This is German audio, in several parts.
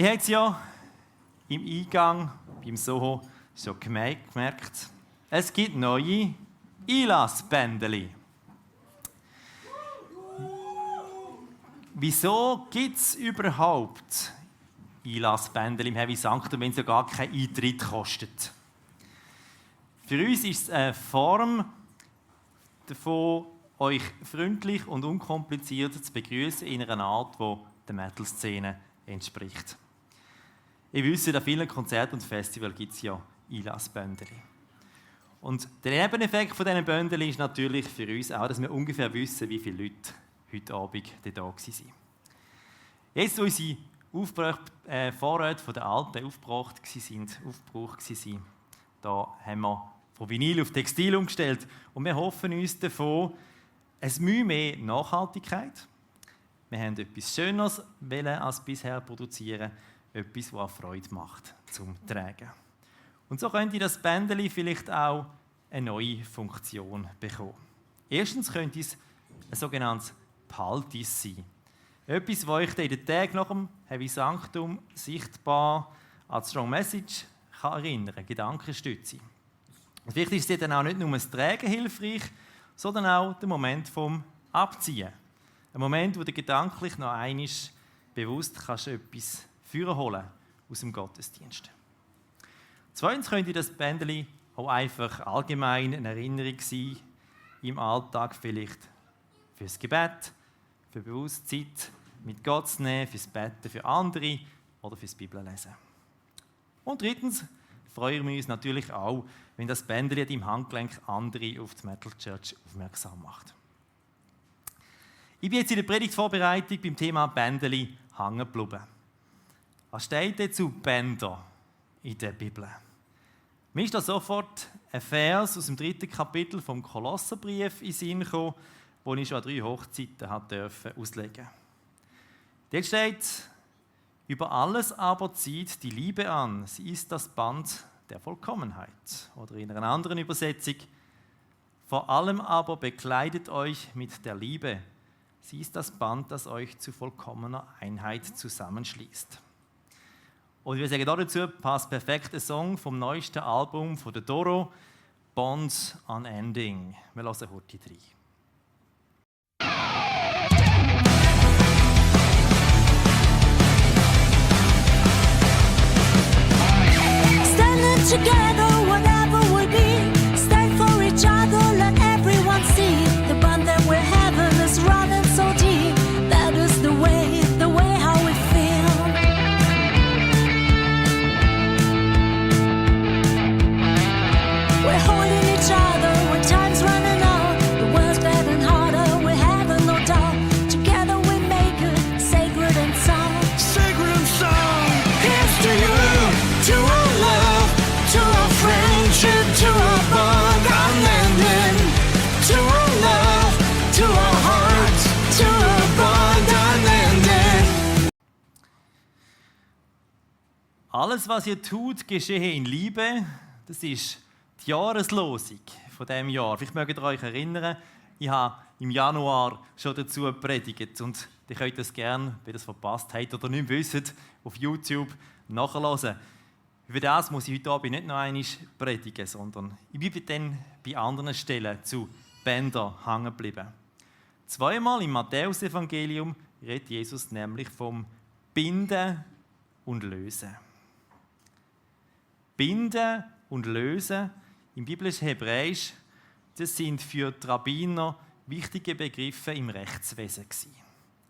Ich habe es ja im Eingang beim Soho schon gemerkt, es gibt neue Einlassbändeli. Wieso gibt es überhaupt Einlassbändeli im Heavy Sanctum, wenn es ja gar keinen Eintritt kostet? Für uns ist es eine Form davon, euch freundlich und unkompliziert zu begrüßen in einer Art, die der Metal-Szene entspricht. Ihr wisst, an vielen Konzerten und Festivals gibt es ja Einlassbändeli. Und der Nebeneffekt von diesen Bändeln ist natürlich für uns auch, dass wir ungefähr wissen, wie viele Leute heute Abend da waren. Jetzt, wo unsere Vorräte von der Alten aufgebraucht waren, da haben wir von Vinyl auf Textil umgestellt und wir hoffen uns davon ein Mühe mehr Nachhaltigkeit. Wir haben etwas Schöneres als bisher produzieren, etwas, das auch Freude macht zum Tragen. Und so könnte das Bändeli vielleicht auch eine neue Funktion bekommen. Erstens könnte es ein sogenanntes Paltis sein. Etwas, das euch in den Tagen nach dem Heavy Sanctum sichtbar als Strong Message erinnern kann, Gedankenstütze. Und vielleicht ist es dann auch nicht nur das Tragen hilfreich, sondern auch der Moment vom Abziehen. Ein Moment, wo du gedanklich noch einmal bewusst kannst etwas holen aus dem Gottesdienst. Zweitens könnte das Bändeli auch einfach allgemein eine Erinnerung sein, im Alltag vielleicht fürs Gebet, für bewusst Zeit mit Gott zu nehmen, fürs Betten für andere oder fürs Bibellesen. Und drittens freuen wir uns natürlich auch, wenn das Bändeli im Handgelenk andere auf die Metal Church aufmerksam macht. Ich bin jetzt in der Predigtvorbereitung beim Thema Bändeli hängen geblieben. Was steht denn zu Bänder in der Bibel? Mir ist da sofort ein Vers aus dem 3. Kapitel vom Kolosserbrief in den Sinn gekommen, den ich schon an 3 Hochzeiten auslegen durfte. Dort steht: Über alles aber zieht die Liebe an. Sie ist das Band der Vollkommenheit. Oder in einer anderen Übersetzung: Vor allem aber bekleidet euch mit der Liebe. Sie ist das Band, das euch zu vollkommener Einheit zusammenschließt. Und wir sagen dazu, passt perfekt ein Song vom neuesten Album von der Doro, Bonds Unending. Wir hören heute rein. Together, whatever will be, stand for each other, let everyone see. The bond that we're having is running so deep. That is the way how we feel. We're holding each other when time's running out. The world's getting harder, we're having no doubt. Together we make it sacred and sound. Sacred and sound. Here's to you, to our love, to our friendship, to our bond unending, to our love, to our hearts, to our bond unending. Alles, was ihr tut, geschehe in Liebe. Das ist die Jahreslosung von diesem Jahr. Vielleicht mögt ihr euch erinnern, ich habe im Januar schon dazu gepredigt. Und ihr könnt das gerne, wenn ihr es verpasst habt oder nicht wisst, auf YouTube nachhören. Über das muss ich heute Abend nicht noch einmal predigen, sondern ich bin dann bei anderen Stellen zu Bändern hängen geblieben. 2-mal im Matthäus-Evangelium redet Jesus nämlich vom Binden und Lösen. Binden und Lösen im biblischen Hebräisch, das sind für die Rabbiner wichtige Begriffe im Rechtswesen gewesen.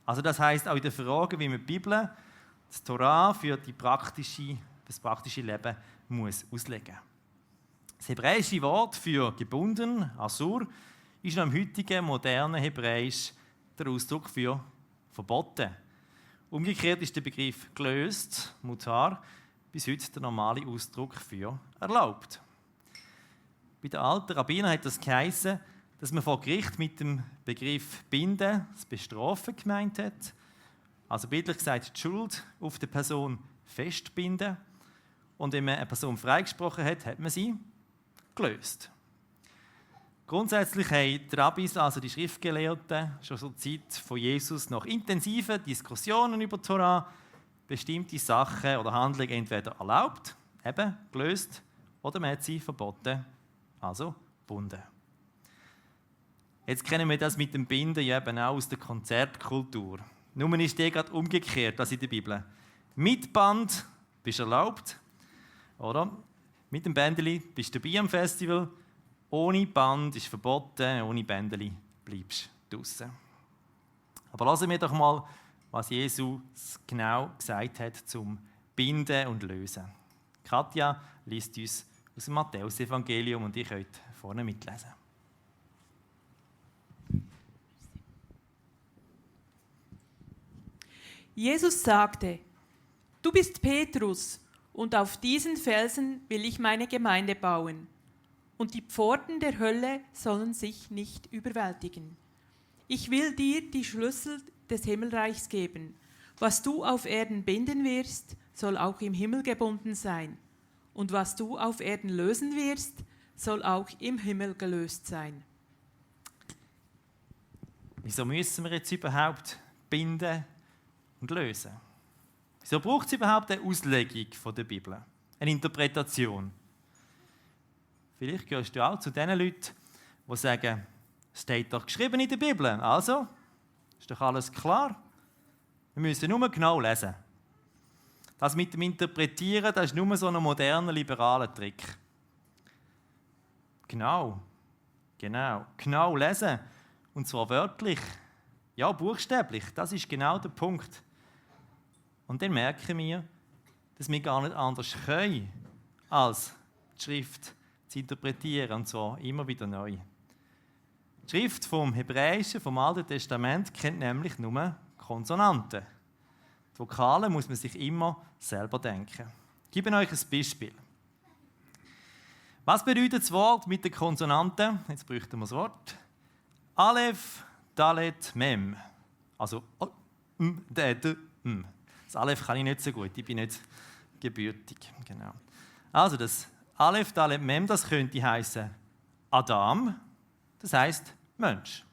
Also das heisst auch in der Frage, wie man die Bibel, die Torah für das praktische Leben muss auslegen. Das hebräische Wort für gebunden, Asur, ist noch im heutigen modernen Hebräisch der Ausdruck für verboten. Umgekehrt ist der Begriff gelöst, mutar, bis heute der normale Ausdruck für erlaubt. Bei den alten Rabbinern hat das geheissen, dass man vor Gericht mit dem Begriff binden das Bestrafen gemeint hat. Also bildlich gesagt, die Schuld auf die Person festbinden. Und wenn man eine Person freigesprochen hat, hat man sie gelöst. Grundsätzlich haben die Rabbis, also die Schriftgelehrten, schon zur Zeit von Jesus nach intensiven Diskussionen über die Torah bestimmte Sachen oder Handlungen entweder erlaubt, eben gelöst, oder man hat sie verboten, also gebunden. Jetzt kennen wir das mit dem Binden ja eben auch aus der Konzertkultur. Nur ist die gerade umgekehrt als in der Bibel. Mit Band bist du erlaubt, oder? Mit dem Bändeli bist du dabei am Festival. Ohne Band ist verboten, ohne Bändeli bleibst du draussen. Aber lassen wir doch mal, was Jesus genau gesagt hat zum Binden und Lösen. Katja liest uns aus dem Matthäus-Evangelium und ihr könnt vorne mitlesen. Jesus sagte: Du bist Petrus, und auf diesen Felsen will ich meine Gemeinde bauen. Und die Pforten der Hölle sollen sich nicht überwältigen. Ich will dir die Schlüssel des Himmelreichs geben. Was du auf Erden binden wirst, soll auch im Himmel gebunden sein. Und was du auf Erden lösen wirst, soll auch im Himmel gelöst sein. Wieso müssen wir jetzt überhaupt binden und lösen? Wieso braucht es überhaupt eine Auslegung von der Bibel? Eine Interpretation? Vielleicht gehörst du auch zu den Leuten, die sagen, es steht doch geschrieben in der Bibel, also ist doch alles klar. Wir müssen nur genau lesen. Das mit dem Interpretieren, das ist nur so ein moderner, liberaler Trick. Genau lesen. Und zwar wörtlich, ja buchstäblich, das ist genau der Punkt. Und dann merken wir, dass wir gar nicht anders können, als die Schrift zu interpretieren, und zwar immer wieder neu. Die Schrift vom Hebräischen, vom Alten Testament, kennt nämlich nur Konsonanten. Die Vokale muss man sich immer selber denken. Ich gebe euch ein Beispiel. Was bedeutet das Wort mit den Konsonanten? Jetzt bräuchten wir das Wort. Aleph, Dalet, Mem. Also, Das Aleph kann ich nicht so gut, ich bin nicht gebürtig. Genau. Also, das Aleph, Dalet, Mem, das könnte heißen Adam, das heißt Mensch.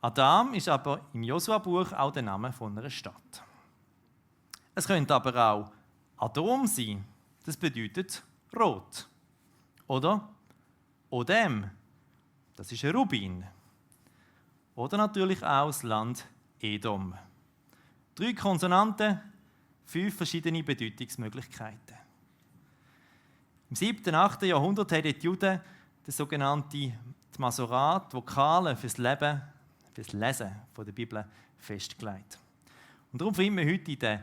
Adam ist aber im Josua-Buch auch der Name von einer Stadt. Es könnte aber auch Adom sein, das bedeutet rot. Oder Odem, das ist ein Rubin. Oder natürlich auch das Land Edom. 3 Konsonanten, 5 verschiedene Bedeutungsmöglichkeiten. Im 7. und 8. Jahrhundert haben die Juden das sogenannte Masorat, Vokale fürs Leben, fürs Lesen von der Bibel festgelegt. Und darum finden wir heute in den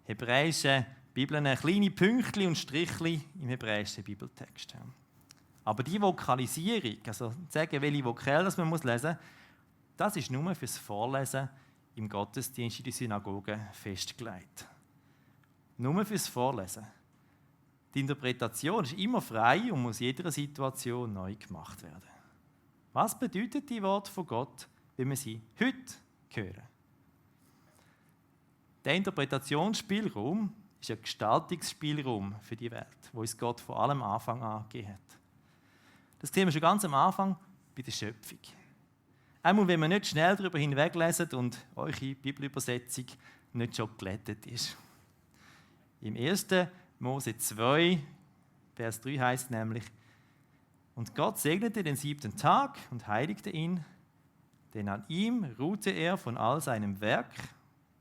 hebräischen Bibeln kleine Pünktchen und Strichchen im hebräischen Bibeltext. Aber die Vokalisierung, also sagen, welche Vokale man lesen muss, das ist nur fürs Vorlesen im Gottesdienst in der Synagoge festgelegt. Nur fürs Vorlesen. Die Interpretation ist immer frei und muss in jeder Situation neu gemacht werden. Was bedeutet die Worte von Gott, wenn wir sie heute hören? Der Interpretationsspielraum ist ein Gestaltungsspielraum für die Welt, wo uns Gott von allem Anfang an gegeben hat. Das sehen wir schon ganz am Anfang bei der Schöpfung. Einmal, wenn man nicht schnell darüber hinweglesen und eure Bibelübersetzung nicht schon glättet ist. Im 1. Mose 2, Vers 3 heißt nämlich: Und Gott segnete den 7. Tag und heiligte ihn, denn an ihm ruhte er von all seinem Werk,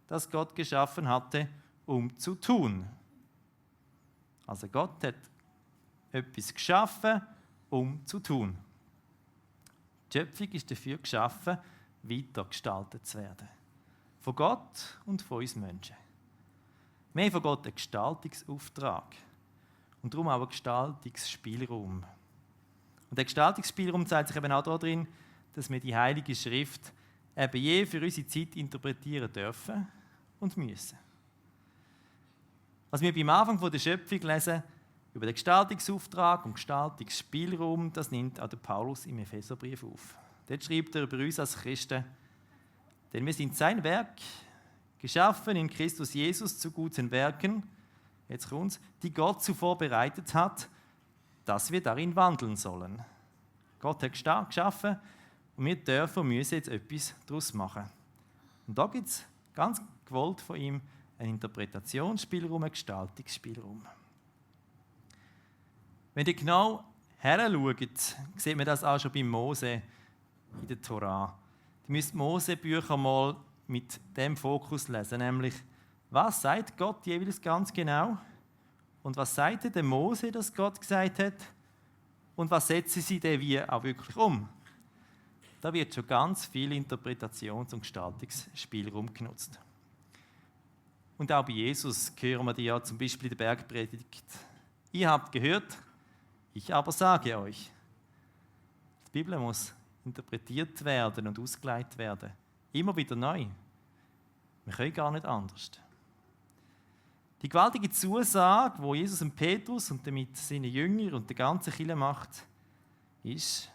das Gott geschaffen hatte, um zu tun. Also Gott hat etwas geschaffen, um zu tun. Die Schöpfung ist dafür geschaffen, weitergestaltet zu werden. Von Gott und von uns Menschen. Wir haben von Gott einen Gestaltungsauftrag und darum auch einen Gestaltungsspielraum. Und der Gestaltungsspielraum zeigt sich eben auch darin, dass wir die Heilige Schrift eben je für unsere Zeit interpretieren dürfen und müssen. Was wir beim Anfang der Schöpfung lesen, über den Gestaltungsauftrag und Gestaltungsspielraum, das nimmt auch der Paulus im Epheserbrief auf. Dort schreibt er über uns als Christen: Denn wir sind sein Werk, geschaffen in Christus Jesus zu guten Werken, jetzt kommt's, die Gott zuvor bereitet hat, dass wir darin wandeln sollen. Gott hat geschaffen und wir dürfen und müssen jetzt etwas daraus machen. Und da gibt es ganz gewollt von ihm einen Interpretationsspielraum, einen Gestaltungsspielraum. Wenn ihr genau heranschaut, sieht man das auch schon bei Mose in der Torah. Ihr müsst Mose-Bücher mal mit dem Fokus lesen, nämlich, was sagt Gott jeweils ganz genau und was sagt der Mose, dass Gott gesagt hat und was setzen sie denn wie auch wirklich um. Da wird schon ganz viel Interpretations- und Gestaltungsspielraum genutzt. Und auch bei Jesus hören wir die ja zum Beispiel in der Bergpredigt. Ihr habt gehört, ich aber sage euch. Die Bibel muss interpretiert werden und ausgelegt werden. Immer wieder neu. Wir können gar nicht anders. Die gewaltige Zusage, die Jesus und Petrus und damit seine Jünger und der ganze Kirche macht, ist,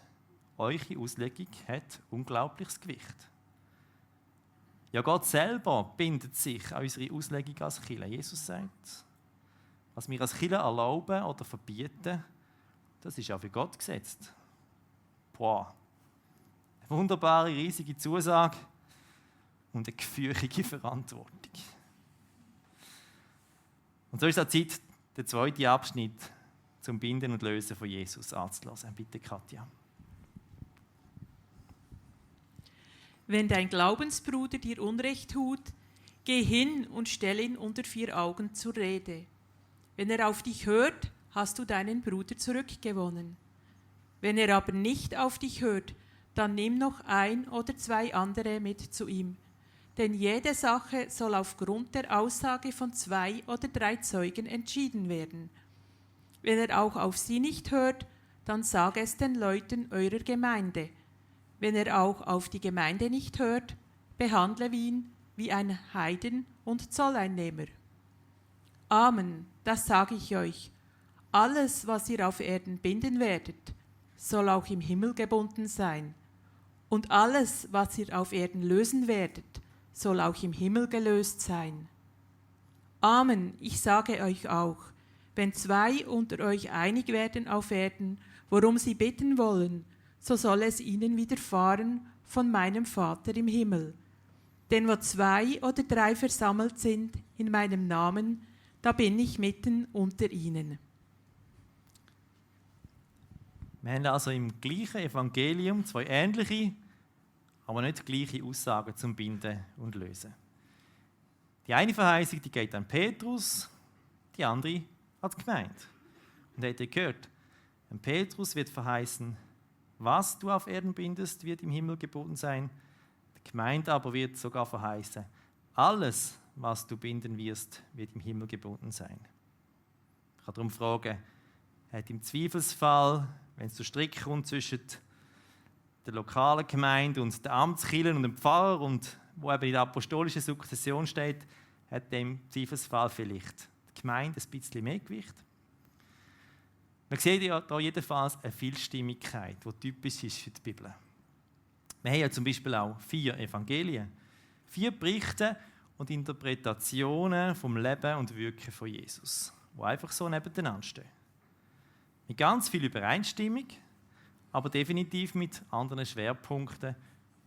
eure Auslegung hat unglaubliches Gewicht. Ja, Gott selber bindet sich an unsere Auslegung als Kirche. Jesus sagt, was wir als Kirche erlauben oder verbieten, das ist auch für Gott gesetzt. Boah. Eine wunderbare, riesige Zusage und eine geführige Verantwortung. Und so ist es Zeit, den zweiten Abschnitt zum Binden und Lösen von Jesus anzulassen. Bitte, Katja. Wenn dein Glaubensbruder dir Unrecht tut, geh hin und stell ihn unter 4 Augen zur Rede. Wenn er auf dich hört, hast du deinen Bruder zurückgewonnen. Wenn er aber nicht auf dich hört, dann nimm noch 1 oder 2 andere mit zu ihm. Denn jede Sache soll aufgrund der Aussage von 2 oder 3 Zeugen entschieden werden. Wenn er auch auf sie nicht hört, dann sage es den Leuten eurer Gemeinde. Wenn er auch auf die Gemeinde nicht hört, behandle ihn wie ein Heiden und Zolleinnehmer. Amen, das sage ich euch. Alles, was ihr auf Erden binden werdet, soll auch im Himmel gebunden sein. Und alles, was ihr auf Erden lösen werdet, soll auch im Himmel gelöst sein. Amen, ich sage euch auch, wenn 2 unter euch einig werden auf Erden, worum sie bitten wollen, so soll es ihnen widerfahren von meinem Vater im Himmel. Denn wo 2 oder 3 versammelt sind in meinem Namen, da bin ich mitten unter ihnen. Wir haben also im gleichen Evangelium 2 ähnliche, aber nicht gleiche Aussagen zum Binden und Lösen. Die eine Verheißung, die geht an Petrus, die andere an die Gemeinde. Und habt ihr gehört, an Petrus wird verheißen, was du auf Erden bindest, wird im Himmel geboten sein. Die Gemeinde aber wird sogar verheißen, alles, was du binden wirst, wird im Himmel geboten sein. Ich kann darum fragen, hat im Zweifelsfall, wenn es zu Strick kommt zwischen der lokalen Gemeinde und der Amtskirche und dem Pfarrer, und wo eben in der apostolischen Sukzession steht, hat dem Zweifelsfall vielleicht die Gemeinde ein bisschen mehr Gewicht. Man sieht ja hier jedenfalls eine Vielstimmigkeit, die typisch ist für die Bibel. Wir haben ja zum Beispiel auch 4 Evangelien, 4 Berichte und Interpretationen vom Leben und Wirken von Jesus, die einfach so nebeneinander stehen. Mit ganz viel Übereinstimmung, aber definitiv mit anderen Schwerpunkten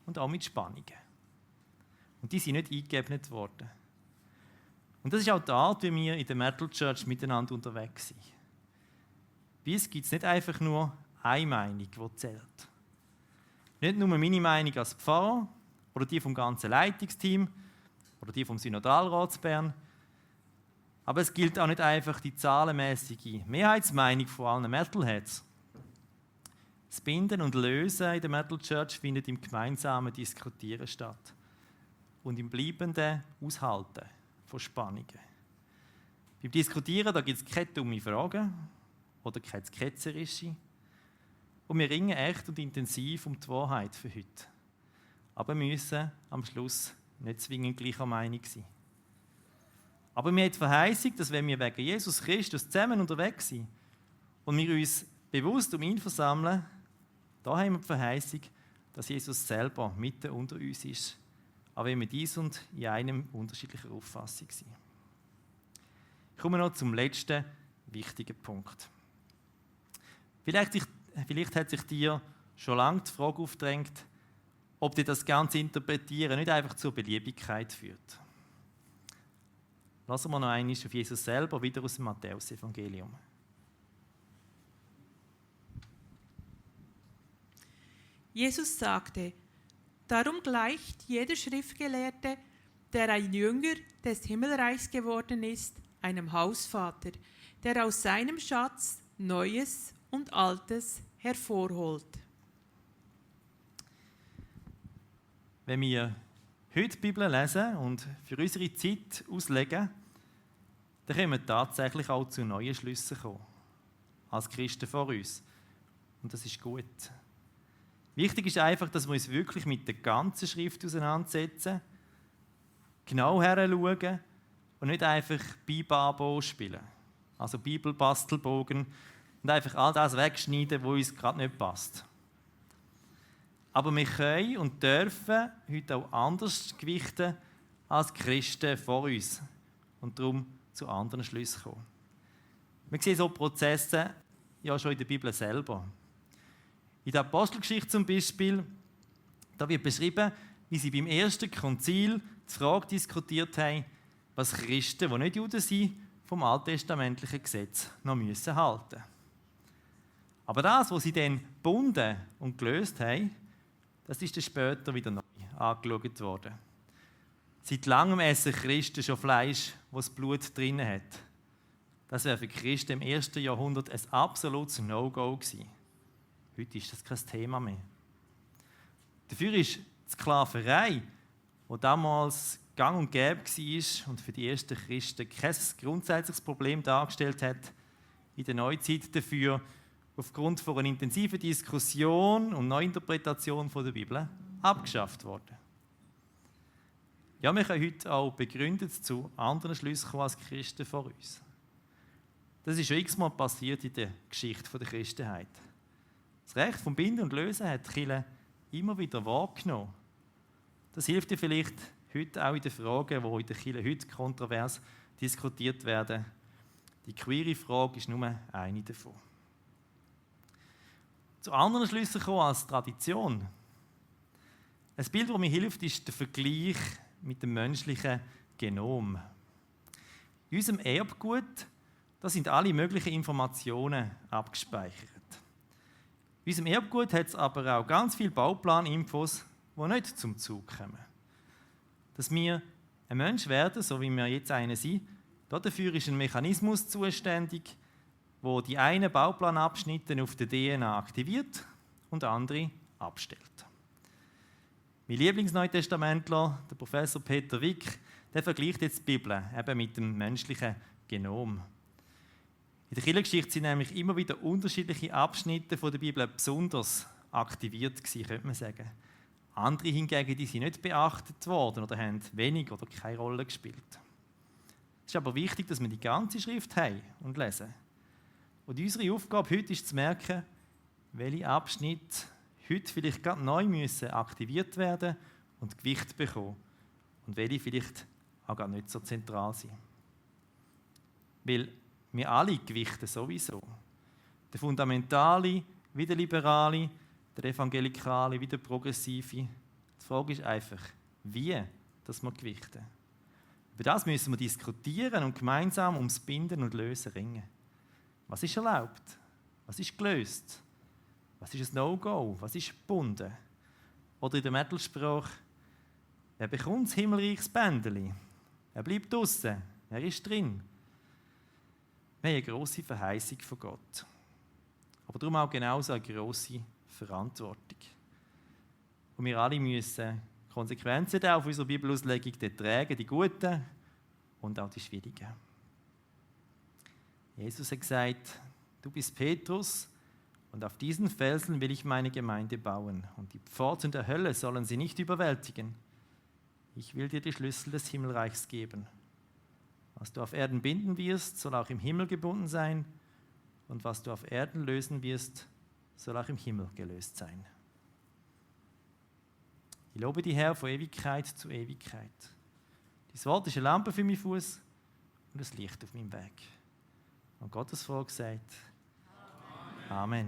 und auch mit Spannungen. Und die sind nicht eingeebnet worden. Und das ist auch die Art, wie wir in der Metal Church miteinander unterwegs sind. Bei uns gibt es nicht einfach nur eine Meinung, die zählt. Nicht nur meine Meinung als Pfarrer oder die vom ganzen Leitungsteam oder die vom Synodalrat Bern. Aber es gilt auch nicht einfach die zahlenmäßige Mehrheitsmeinung von allen Metalheads. Das Binden und Lösen in der Metal Church findet im gemeinsamen Diskutieren statt und im bleibenden Aushalten von Spannungen. Beim Diskutieren gibt es keine dummen Fragen oder keine ketzerische. Und wir ringen echt und intensiv um die Wahrheit für heute. Aber wir müssen am Schluss nicht zwingend gleicher Meinung sein. Aber wir haben die Verheißung, dass wenn wir wegen Jesus Christus zusammen unterwegs sind und wir uns bewusst um ihn versammeln, da haben wir die Verheißung, dass Jesus selber mitten unter uns ist, auch wenn wir dies und in einem unterschiedlicher Auffassung sind. Ich komme noch zum letzten wichtigen Punkt. Vielleicht hat sich dir schon lange die Frage aufgedrängt, ob dir das ganze Interpretieren nicht einfach zur Beliebigkeit führt. Lassen wir noch einmal auf Jesus selber, wieder aus dem Matthäus-Evangelium. Jesus sagte: Darum gleicht jeder Schriftgelehrte, der ein Jünger des Himmelreichs geworden ist, einem Hausvater, der aus seinem Schatz Neues und Altes hervorholt. Wenn wir heute die Bibel lesen und für unsere Zeit auslegen, dann können wir tatsächlich auch zu neuen Schlüssen kommen, als Christen vor uns. Und das ist gut. Wichtig ist einfach, dass wir uns wirklich mit der ganzen Schrift auseinandersetzen, genau heranschauen und nicht einfach Bibabo spielen, also Bibelbastelbogen, und einfach all das wegschneiden, was uns gerade nicht passt. Aber wir können und dürfen heute auch anders gewichten als Christen vor uns und darum zu anderen Schlüssen kommen. Wir sehen so Prozesse ja schon in der Bibel selber. In der Apostelgeschichte zum Beispiel, da wird beschrieben, wie sie beim ersten Konzil die Frage diskutiert haben, was Christen, die nicht Juden sind, vom alttestamentlichen Gesetz noch müssen halten. Aber das, was sie dann gebunden und gelöst haben, das ist dann später wieder neu angeschaut worden. Seit langem essen Christen schon Fleisch, das Blut drin hat. Das wäre für Christen im 1. Jahrhundert ein absolutes No-Go gewesen. Heute ist das kein Thema mehr. Dafür ist die Sklaverei, die damals gang und gäbe war und für die ersten Christen kein grundsätzliches Problem dargestellt hat, in der Neuzeit dafür aufgrund von einer intensiven Diskussion und Neuinterpretation der Bibel abgeschafft worden. Ja, wir können heute auch begründet zu anderen Schlüssen kommen als Christen vor uns. Das ist schon x-mal passiert in der Geschichte der Christenheit. Das Recht vom Binden und Lösen hat die Kirche immer wieder wahrgenommen. Das hilft dir vielleicht heute auch in den Fragen, die in der Kirche heute kontrovers diskutiert werden. Die queere Frage ist nur eine davon. Zu anderen Schlüssen kommen als Tradition. Ein Bild, das mir hilft, ist der Vergleich mit dem menschlichen Genom. In unserem Erbgut da sind alle möglichen Informationen abgespeichert. In unserem Erbgut hat es aber auch ganz viele Bauplaninfos, die nicht zum Zug kommen. Dass wir ein Mensch werden, so wie wir jetzt einer sind, dafür ist ein Mechanismus zuständig, wo die einen Bauplanabschnitte auf der DNA aktiviert und andere abstellt. Mein Lieblingsneutestamentler, der Professor Peter Wick, der vergleicht jetzt die Bibel eben mit dem menschlichen Genom. In der Kirchengeschichte sind nämlich immer wieder unterschiedliche Abschnitte von der Bibel besonders aktiviert gewesen, könnte man sagen. Andere hingegen, die sind nicht beachtet worden oder haben wenig oder keine Rolle gespielt. Es ist aber wichtig, dass wir die ganze Schrift haben und lesen. Und unsere Aufgabe heute ist zu merken, welche Abschnitte heute vielleicht gerade neu müssen aktiviert werden und Gewicht bekommen und welche vielleicht auch gar nicht so zentral sind. Weil wir alle gewichten sowieso. Der Fundamentale wie der Liberale, der Evangelikale wie der Progressive. Die Frage ist einfach, wie dass wir gewichten. Über das müssen wir diskutieren und gemeinsam ums Binden und Lösen ringen. Was ist erlaubt? Was ist gelöst? Was ist ein No-Go? Was ist gebunden? Oder in der Metal-Sprache, wer bekommt das Himmelreichsbändeli? Er bleibt draussen, er ist drin. Wir haben eine grosse Verheißung von Gott. Aber darum auch genauso eine grosse Verantwortung. Und wir alle müssen Konsequenzen auf unserer Bibelauslegung tragen, die guten und auch die schwierigen. Jesus hat gesagt, du bist Petrus und auf diesen Felsen will ich meine Gemeinde bauen und die Pforten der Hölle sollen sie nicht überwältigen. Ich will dir die Schlüssel des Himmelreichs geben. Was du auf Erden binden wirst, soll auch im Himmel gebunden sein und was du auf Erden lösen wirst, soll auch im Himmel gelöst sein. Ich lobe dich, Herr, von Ewigkeit zu Ewigkeit. Dein Wort ist eine Lampe für meinen Fuß und ein Licht auf meinem Weg. Und Gottes Volk sagt Amen.